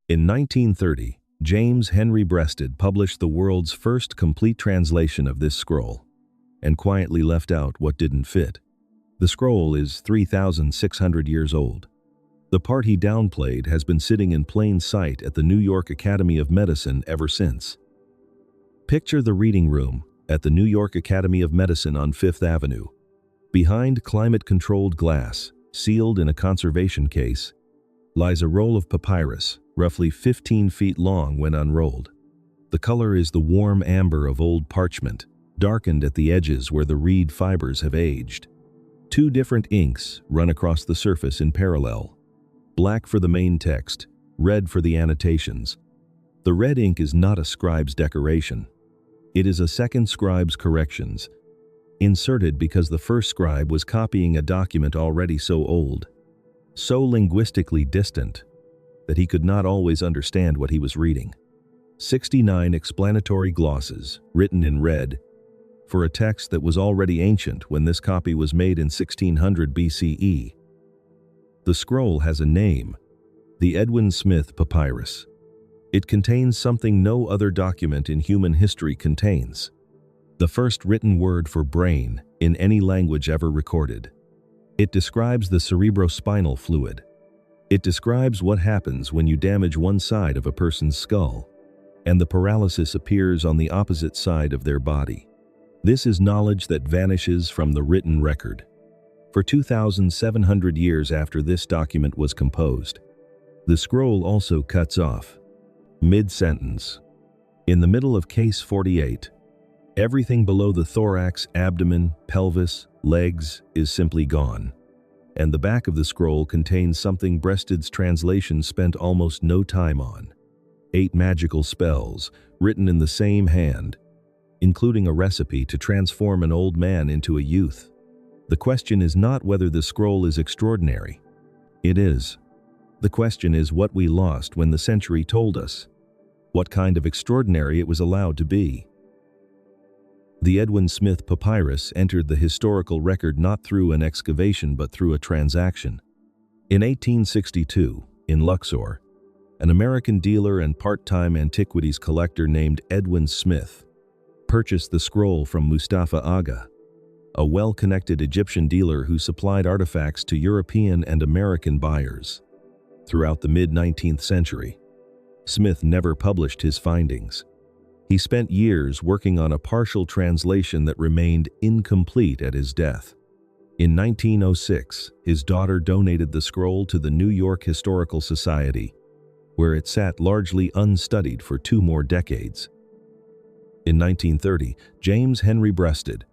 In 1930, James Henry Breasted published the world's first complete translation of this scroll, and quietly left out what didn't fit. The scroll is 3,600 years old. The part he downplayed has been sitting in plain sight at the New York Academy of Medicine ever since. Picture the reading room at the New York Academy of Medicine on Fifth Avenue. Behind climate-controlled glass, sealed in a conservation case, lies a roll of papyrus, roughly 15 feet long when unrolled. The color is the warm amber of old parchment, darkened at the edges where the reed fibers have aged. Two different inks run across the surface in parallel. Black for the main text, red for the annotations. The red ink is not a scribe's decoration. It is a second scribe's corrections, inserted because the first scribe was copying a document already so old, so linguistically distant, that he could not always understand what he was reading. 69 explanatory glosses, written in red, for a text that was already ancient when this copy was made in 1600 BCE. The scroll has a name, the Edwin Smith Papyrus. It contains something no other document in human history contains: the first written word for brain in any language ever recorded. It describes the cerebrospinal fluid. It describes what happens when you damage one side of a person's skull, and the paralysis appears on the opposite side of their body. This is knowledge that vanishes from the written record. For 2,700 years after this document was composed, the scroll also cuts off, mid-sentence. In the middle of case 48, everything below the thorax, abdomen, pelvis, legs is simply gone, and the back of the scroll contains something Breasted's translation spent almost no time on: 8 magical spells written in the same hand, including a recipe to transform an old man into a youth. The question is not whether the scroll is extraordinary. It is. The question is what we lost when the century told us what kind of extraordinary it was allowed to be. The Edwin Smith Papyrus entered the historical record not through an excavation but through a transaction. In 1862, in Luxor, an American dealer and part-time antiquities collector named Edwin Smith purchased the scroll from Mustafa Aga, a well-connected Egyptian dealer who supplied artifacts to European and American buyers. Throughout the mid-19th century, Smith never published his findings. He spent years working on a partial translation that remained incomplete at his death. In 1906, his daughter donated the scroll to the New York Historical Society, where it sat largely unstudied for 2 more decades. In 1930, James Henry Breasted,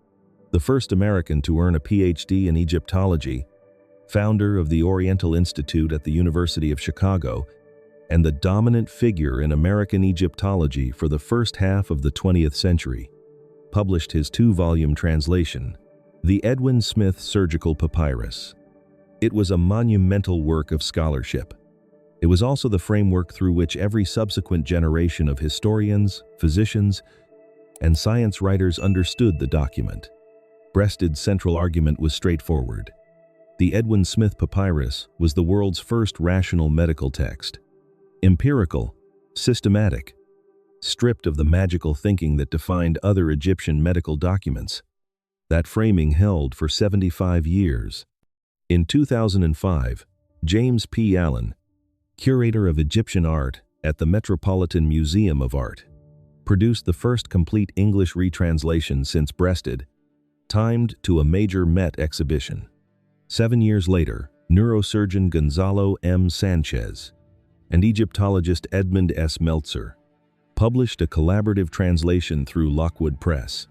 the first American to earn a PhD in Egyptology, founder of the Oriental Institute at the University of Chicago, and the dominant figure in American Egyptology for the first half of the 20th century, published his 2-volume translation, the Edwin Smith Surgical Papyrus. It was a monumental work of scholarship. It was also the framework through which every subsequent generation of historians, physicians, and science writers understood the document. Breasted's central argument was straightforward. The Edwin Smith Papyrus was the world's first rational medical text. Empirical, systematic, stripped of the magical thinking that defined other Egyptian medical documents. That framing held for 75 years. In 2005, James P. Allen, curator of Egyptian art at the Metropolitan Museum of Art, produced the first complete English retranslation since Breasted, timed to a major Met exhibition. 7 years later, neurosurgeon Gonzalo M. Sanchez and Egyptologist Edmund S. Meltzer published a collaborative translation through Lockwood Press.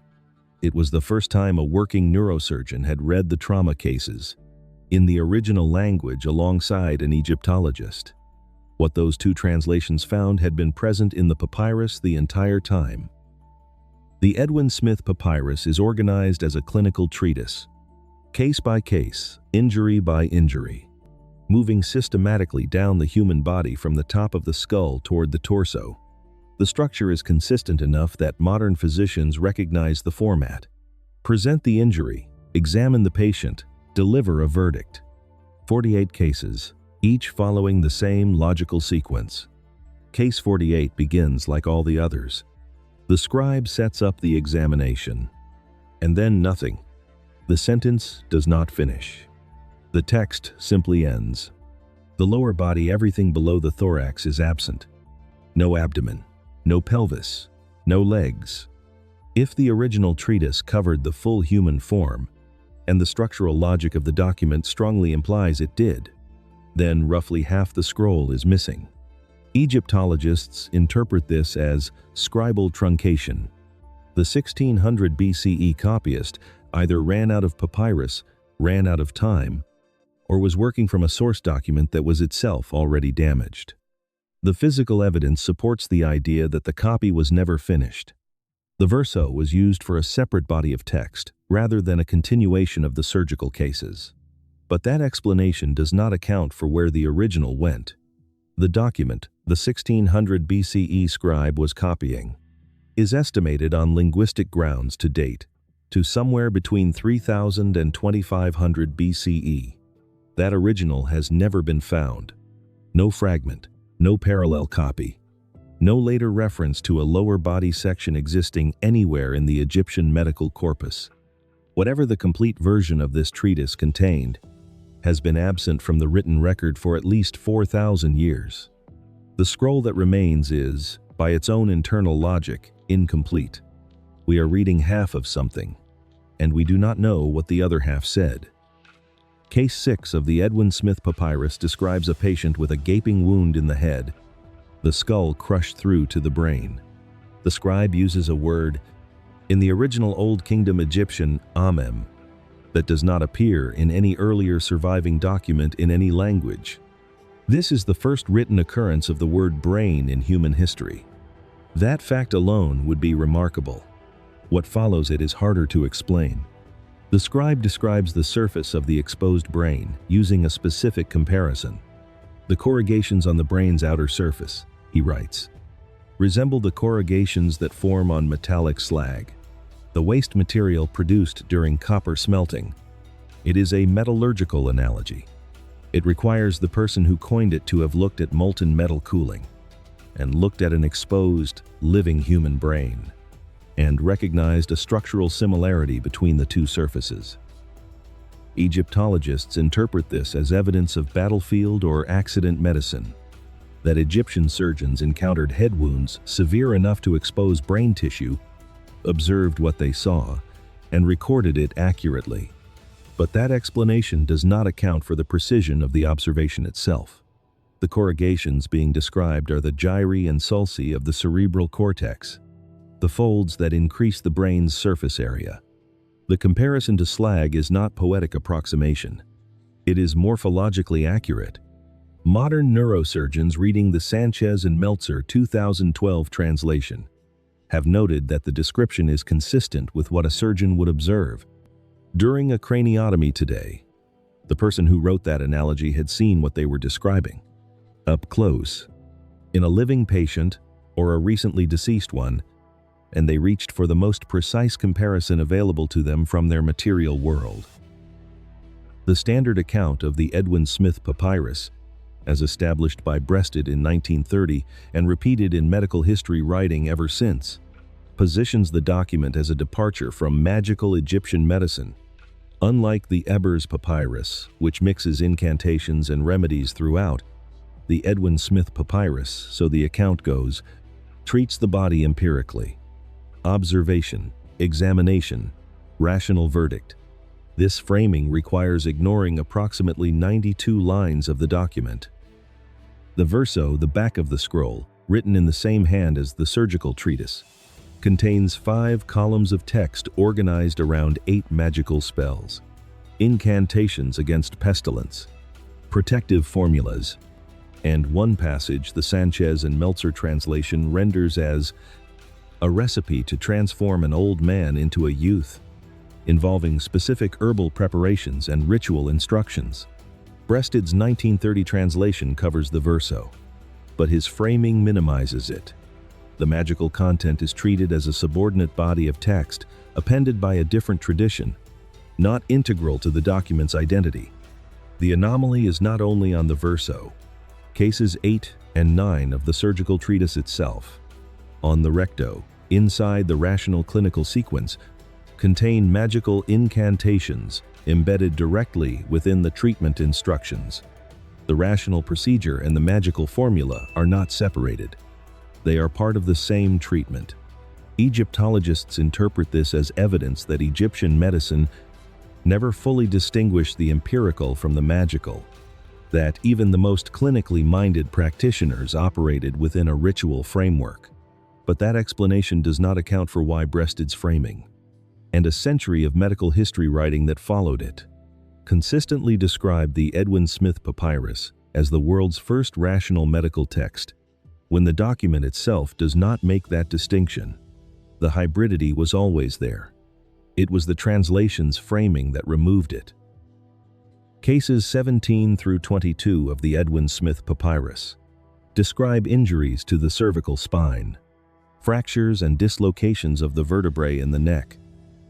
It was the first time a working neurosurgeon had read the trauma cases in the original language alongside an Egyptologist. What those 2 translations found had been present in the papyrus the entire time. The Edwin Smith Papyrus is organized as a clinical treatise, case by case, injury by injury, moving systematically down the human body from the top of the skull toward the torso. The structure is consistent enough that modern physicians recognize the format: present the injury, examine the patient, deliver a verdict. 48 cases, each following the same logical sequence. Case 48 begins like all the others. The scribe sets up the examination. And then nothing. The sentence does not finish. The text simply ends. The lower body, everything below the thorax, is absent. No abdomen, no pelvis, no legs. If the original treatise covered the full human form, and the structural logic of the document strongly implies it did, then roughly half the scroll is missing. Egyptologists interpret this as scribal truncation. The 1600 BCE copyist either ran out of papyrus, ran out of time, or was working from a source document that was itself already damaged. The physical evidence supports the idea that the copy was never finished. The verso was used for a separate body of text, rather than a continuation of the surgical cases. But that explanation does not account for where the original went. The document, the 1600 BCE scribe was copying, is estimated on linguistic grounds to date to somewhere between 3000 and 2500 BCE. That original has never been found. No fragment, no parallel copy, no later reference to a lower body section existing anywhere in the Egyptian medical corpus. Whatever the complete version of this treatise contained has been absent from the written record for at least 4,000 years. The scroll that remains is, by its own internal logic, incomplete. We are reading half of something, and we do not know what the other half said. Case 6 of the Edwin Smith Papyrus describes a patient with a gaping wound in the head, the skull crushed through to the brain. The scribe uses a word in the original Old Kingdom Egyptian, amem, that does not appear in any earlier surviving document in any language. This is the first written occurrence of the word brain in human history. That fact alone would be remarkable. What follows it is harder to explain. The scribe describes the surface of the exposed brain using a specific comparison. The corrugations on the brain's outer surface, he writes, resemble the corrugations that form on metallic slag, the waste material produced during copper smelting. It is a metallurgical analogy. It requires the person who coined it to have looked at molten metal cooling, and looked at an exposed, living human brain, and recognized a structural similarity between the two surfaces. Egyptologists interpret this as evidence of battlefield or accident medicine, that Egyptian surgeons encountered head wounds severe enough to expose brain tissue, observed what they saw, and recorded it accurately. But that explanation does not account for the precision of the observation itself. The corrugations being described are the gyri and sulci of the cerebral cortex, the folds that increase the brain's surface area. The comparison to slag is not poetic approximation. It is morphologically accurate. Modern neurosurgeons reading the Sanchez and Meltzer 2012 translation have noted that the description is consistent with what a surgeon would observe during a craniotomy today. The person who wrote that analogy had seen what they were describing up close, in a living patient or a recently deceased one, and they reached for the most precise comparison available to them from their material world. The standard account of the Edwin Smith Papyrus, as established by Breasted in 1930 and repeated in medical history writing ever since, positions the document as a departure from magical Egyptian medicine. Unlike the Ebers Papyrus, which mixes incantations and remedies throughout, the Edwin Smith Papyrus, so the account goes, treats the body empirically. Observation, examination, rational verdict. This framing requires ignoring approximately 92 lines of the document. The verso, the back of the scroll, written in the same hand as the surgical treatise, contains 5 columns of text organized around 8 magical spells, incantations against pestilence, protective formulas, and one passage the Sanchez and Meltzer translation renders as a recipe to transform an old man into a youth, involving specific herbal preparations and ritual instructions. Breasted's 1930 translation covers the verso, but his framing minimizes it. The magical content is treated as a subordinate body of text appended by a different tradition, not integral to the document's identity. The anomaly is not only on the verso, Cases 8 and 9 of the surgical treatise itself, on the recto, inside the rational clinical sequence, contain magical incantations embedded directly within the treatment instructions. The rational procedure and the magical formula are not separated. They are part of the same treatment. Egyptologists interpret this as evidence that Egyptian medicine never fully distinguished the empirical from the magical, that even the most clinically minded practitioners operated within a ritual framework. But that explanation does not account for why Breasted's framing, and a century of medical history writing that followed it, consistently described the Edwin Smith Papyrus as the world's first rational medical text, when the document itself does not make that distinction. The hybridity was always there. It was the translation's framing that removed it. Cases 17 through 22 of the Edwin Smith Papyrus describe injuries to the cervical spine, fractures and dislocations of the vertebrae in the neck.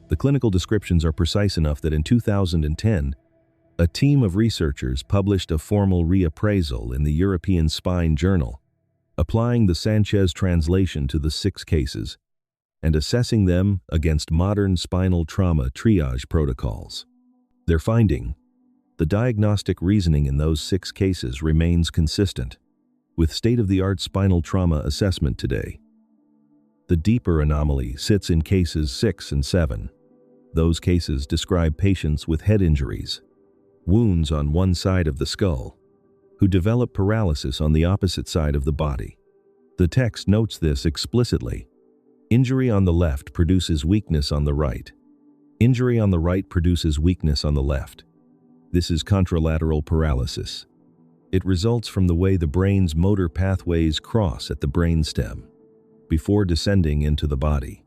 The clinical descriptions are precise enough that in 2010, a team of researchers published a formal reappraisal in the European Spine Journal, applying the Sanchez translation to the 6 cases and assessing them against modern spinal trauma triage protocols. Their finding: the diagnostic reasoning in those 6 cases remains consistent with state-of-the-art spinal trauma assessment today. The deeper anomaly sits in cases 6 and 7. Those cases describe patients with head injuries, wounds on one side of the skull, who develop paralysis on the opposite side of the body. The text notes this explicitly. Injury on the left produces weakness on the right. Injury on the right produces weakness on the left. This is contralateral paralysis. It results from the way the brain's motor pathways cross at the brainstem before descending into the body.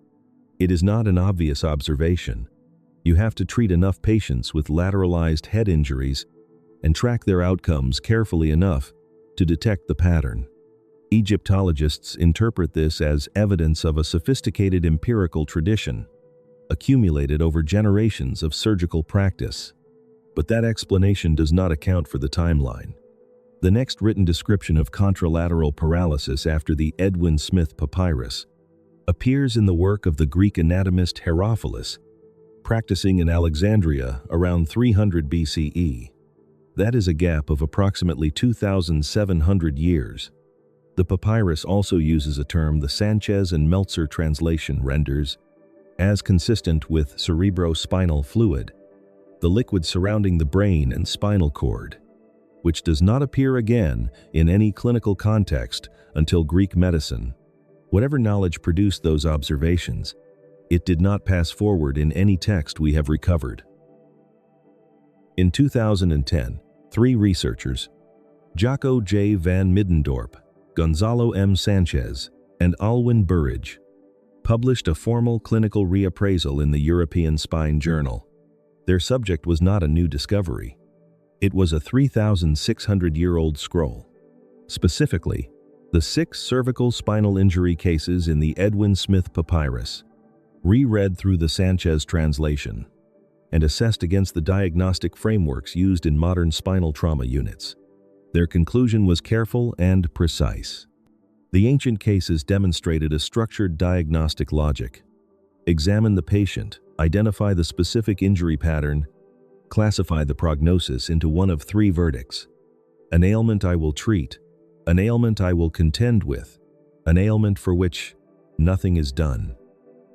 It is not an obvious observation. You have to treat enough patients with lateralized head injuries and track their outcomes carefully enough to detect the pattern. Egyptologists interpret this as evidence of a sophisticated empirical tradition, accumulated over generations of surgical practice. But that explanation does not account for the timeline. The next written description of contralateral paralysis after the Edwin Smith Papyrus appears in the work of the Greek anatomist Herophilus, practicing in Alexandria around 300 BCE. That is a gap of approximately 2,700 years. The papyrus also uses a term the Sanchez and Meltzer translation renders as consistent with cerebrospinal fluid, the liquid surrounding the brain and spinal cord, which does not appear again in any clinical context until Greek medicine. Whatever knowledge produced those observations, it did not pass forward in any text we have recovered. In 2010, 3 researchers, Jaco J. van Middendorp, Gonzalo M. Sanchez, and Alwyn Burridge, published a formal clinical reappraisal in the European Spine Journal. Their subject was not a new discovery. It was a 3,600-year-old scroll. Specifically, the 6 cervical spinal injury cases in the Edwin Smith Papyrus, reread through the Sanchez translation, and assessed against the diagnostic frameworks used in modern spinal trauma units. Their conclusion was careful and precise. The ancient cases demonstrated a structured diagnostic logic. Examine the patient, identify the specific injury pattern, classify the prognosis into one of 3 verdicts: an ailment I will treat, an ailment I will contend with, an ailment for which nothing is done.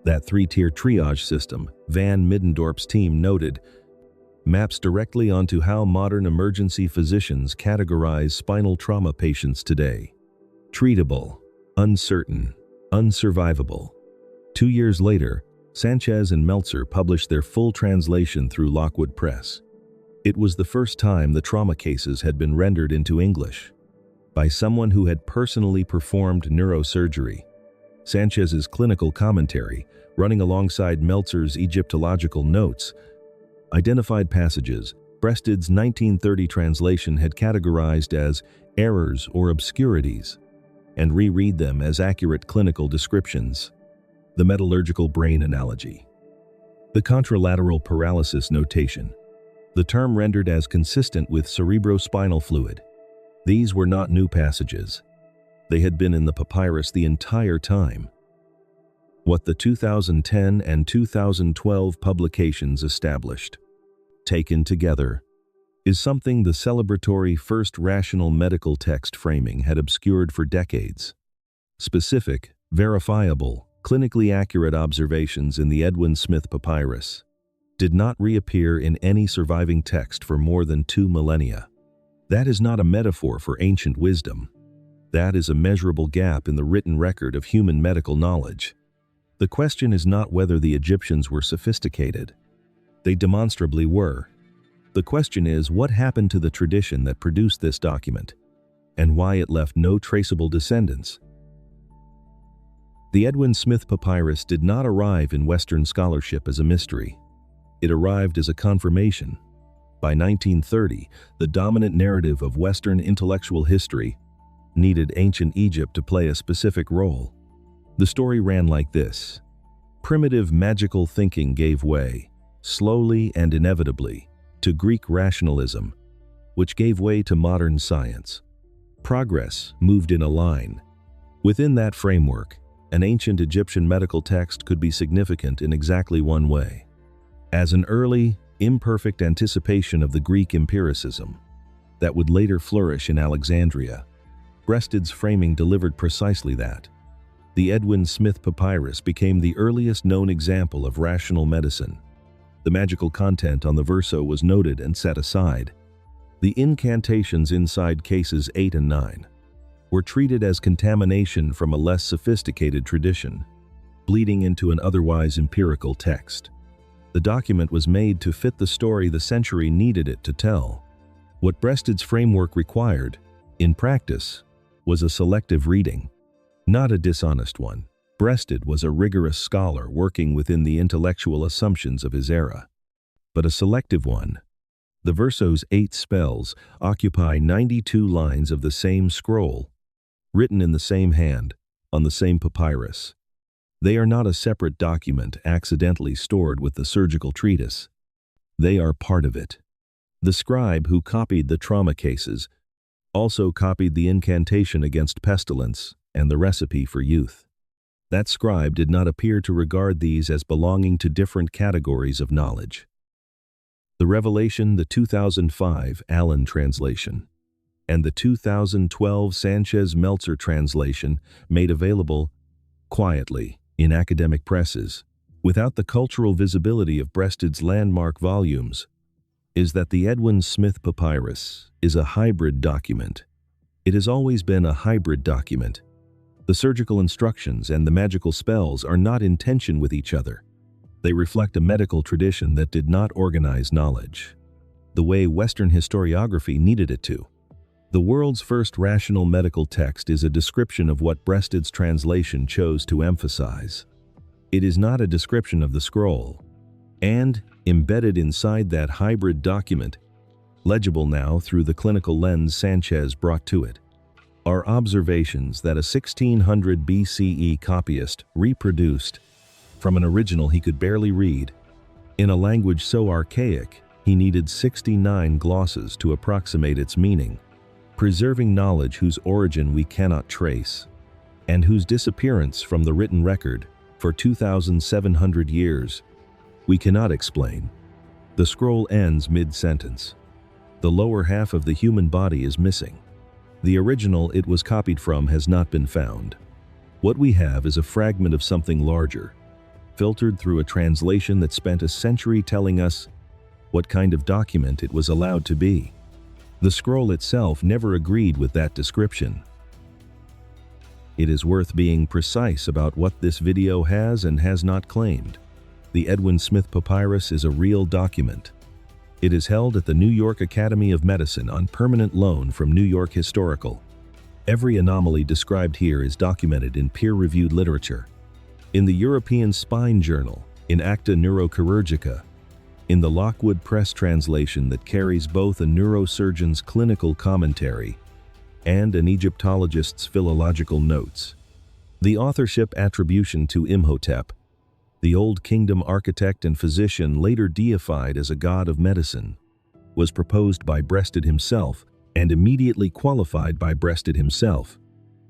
That 3-tier triage system, Van Middendorp's team noted, maps directly onto how modern emergency physicians categorize spinal trauma patients today. Treatable, uncertain, unsurvivable. 2 years later, Sanchez and Meltzer published their full translation through Lockwood Press. It was the first time the trauma cases had been rendered into English by someone who had personally performed neurosurgery. Sanchez's clinical commentary, running alongside Meltzer's Egyptological notes, identified passages Breasted's 1930 translation had categorized as errors or obscurities, and reread them as accurate clinical descriptions. The metallurgical brain analogy. The contralateral paralysis notation. The term rendered as consistent with cerebrospinal fluid. These were not new passages. They had been in the papyrus the entire time. What the 2010 and 2012 publications established, taken together, is something the celebratory first rational medical text framing had obscured for decades. Specific, verifiable, clinically accurate observations in the Edwin Smith Papyrus did not reappear in any surviving text for more than 2 millennia. That is not a metaphor for ancient wisdom. That is a measurable gap in the written record of human medical knowledge. The question is not whether the Egyptians were sophisticated. They demonstrably were. The question is what happened to the tradition that produced this document, and why it left no traceable descendants. The Edwin Smith Papyrus did not arrive in Western scholarship as a mystery. It arrived as a confirmation. By 1930, the dominant narrative of Western intellectual history needed ancient Egypt to play a specific role. The story ran like this. Primitive magical thinking gave way, slowly and inevitably, to Greek rationalism, which gave way to modern science. Progress moved in a line. Within that framework, an ancient Egyptian medical text could be significant in exactly one way. As an early, imperfect anticipation of the Greek empiricism that would later flourish in Alexandria, Breasted's framing delivered precisely that. The Edwin Smith Papyrus became the earliest known example of rational medicine. The magical content on the verso was noted and set aside. The incantations inside cases 8 and 9 were treated as contamination from a less sophisticated tradition, bleeding into an otherwise empirical text. The document was made to fit the story the century needed it to tell. What Breasted's framework required, in practice, was a selective reading, not a dishonest one. Breasted was a rigorous scholar working within the intellectual assumptions of his era, but a selective one. The verso's 8 spells occupy 92 lines of the same scroll, written in the same hand, on the same papyrus. They are not a separate document accidentally stored with the surgical treatise. They are part of it. The scribe who copied the trauma cases also copied the incantation against pestilence and the recipe for youth. That scribe did not appear to regard these as belonging to different categories of knowledge. The Revelation, the 2005 Allen translation, and the 2012 Sanchez-Meltzer translation made available quietly in academic presses, without the cultural visibility of Breasted's landmark volumes, is that the Edwin Smith Papyrus is a hybrid document. It has always been a hybrid document. The surgical instructions and the magical spells are not in tension with each other. They reflect a medical tradition that did not organize knowledge the way Western historiography needed it to. The world's first rational medical text is a description of what Breasted's translation chose to emphasize. It is not a description of the scroll. And, embedded inside that hybrid document, legible now through the clinical lens Sanchez brought to it, are observations that a 1600 BCE copyist reproduced from an original he could barely read, in a language so archaic he needed 69 glosses to approximate its meaning, preserving knowledge whose origin we cannot trace, and whose disappearance from the written record for 2,700 years we cannot explain. The scroll ends mid-sentence. The lower half of the human body is missing. The original it was copied from has not been found. What we have is a fragment of something larger, filtered through a translation that spent a century telling us what kind of document it was allowed to be. The scroll itself never agreed with that description. It is worth being precise about what this video has and has not claimed. The Edwin Smith Papyrus is a real document. It is held at the New York Academy of Medicine on permanent loan from New York Historical. Every anomaly described here is documented in peer-reviewed literature. In the European Spine Journal, in Acta Neurochirurgica, in the Lockwood Press translation that carries both a neurosurgeon's clinical commentary and an Egyptologist's philological notes. The authorship attribution to Imhotep, the Old Kingdom architect and physician later deified as a god of medicine, was proposed by Breasted himself and immediately qualified by Breasted himself,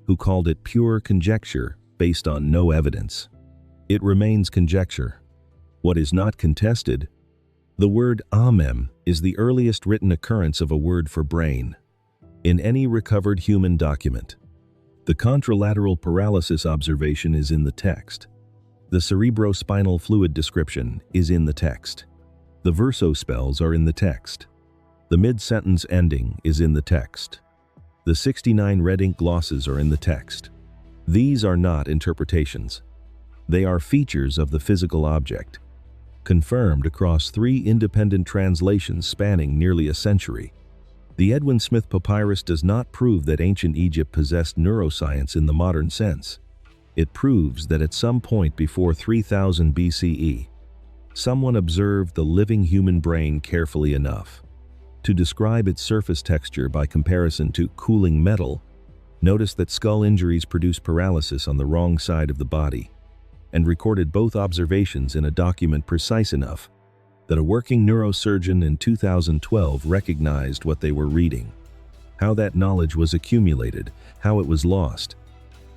who called it pure conjecture based on no evidence. It remains conjecture. What is not contested? The word amem is the earliest written occurrence of a word for brain in any recovered human document. The contralateral paralysis observation is in the text. The cerebrospinal fluid description is in the text. The verso spells are in the text. The mid-sentence ending is in the text. The 69 red ink glosses are in the text. These are not interpretations. They are features of the physical object, confirmed across 3 independent translations spanning nearly a century. The Edwin Smith Papyrus does not prove that ancient Egypt possessed neuroscience in the modern sense. It proves that at some point before 3000 BCE, someone observed the living human brain carefully enough to describe its surface texture by comparison to cooling metal. Notice that skull injuries produce paralysis on the wrong side of the body, and recorded both observations in a document precise enough that a working neurosurgeon in 2012 recognized what they were reading, how that knowledge was accumulated, how it was lost,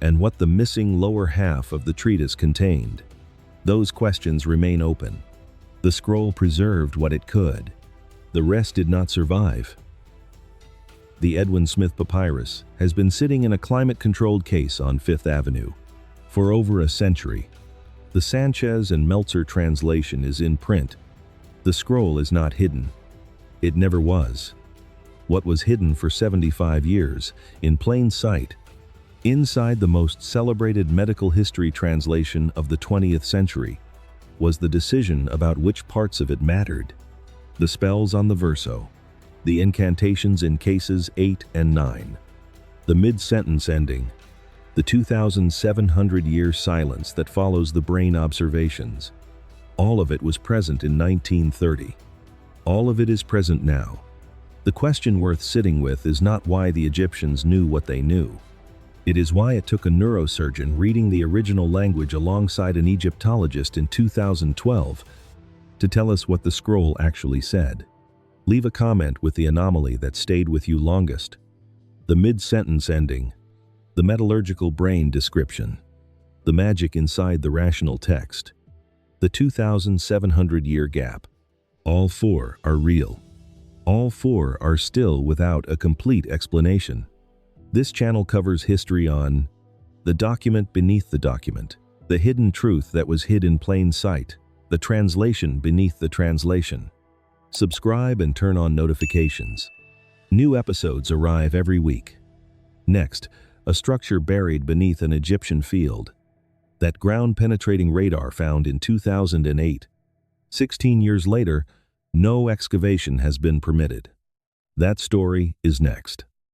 and what the missing lower half of the treatise contained. Those questions remain open. The scroll preserved what it could. The rest did not survive. The Edwin Smith Papyrus has been sitting in a climate-controlled case on Fifth Avenue for over a century. The Sanchez and Meltzer translation is in print. The scroll is not hidden. It never was. What was hidden for 75 years, in plain sight, inside the most celebrated medical history translation of the 20th century, was the decision about which parts of it mattered. The spells on the verso, the incantations in cases 8 and 9, the mid-sentence ending, the 2,700-year silence that follows the brain observations. All of it was present in 1930. All of it is present now. The question worth sitting with is not why the Egyptians knew what they knew. It is why it took a neurosurgeon reading the original language alongside an Egyptologist in 2012 to tell us what the scroll actually said. Leave a comment with the anomaly that stayed with you longest. The mid-sentence ending, the metallurgical brain description, the magic inside the rational text, the 2,700-year gap. All 4 are real. All 4 are still without a complete explanation. This channel covers history on the document beneath the document, the hidden truth that was hid in plain sight, the translation beneath the translation. Subscribe and turn on notifications. New episodes arrive every week. Next, a structure buried beneath an Egyptian field. That ground-penetrating radar found in 2008. 16 years later, no excavation has been permitted. That story is next.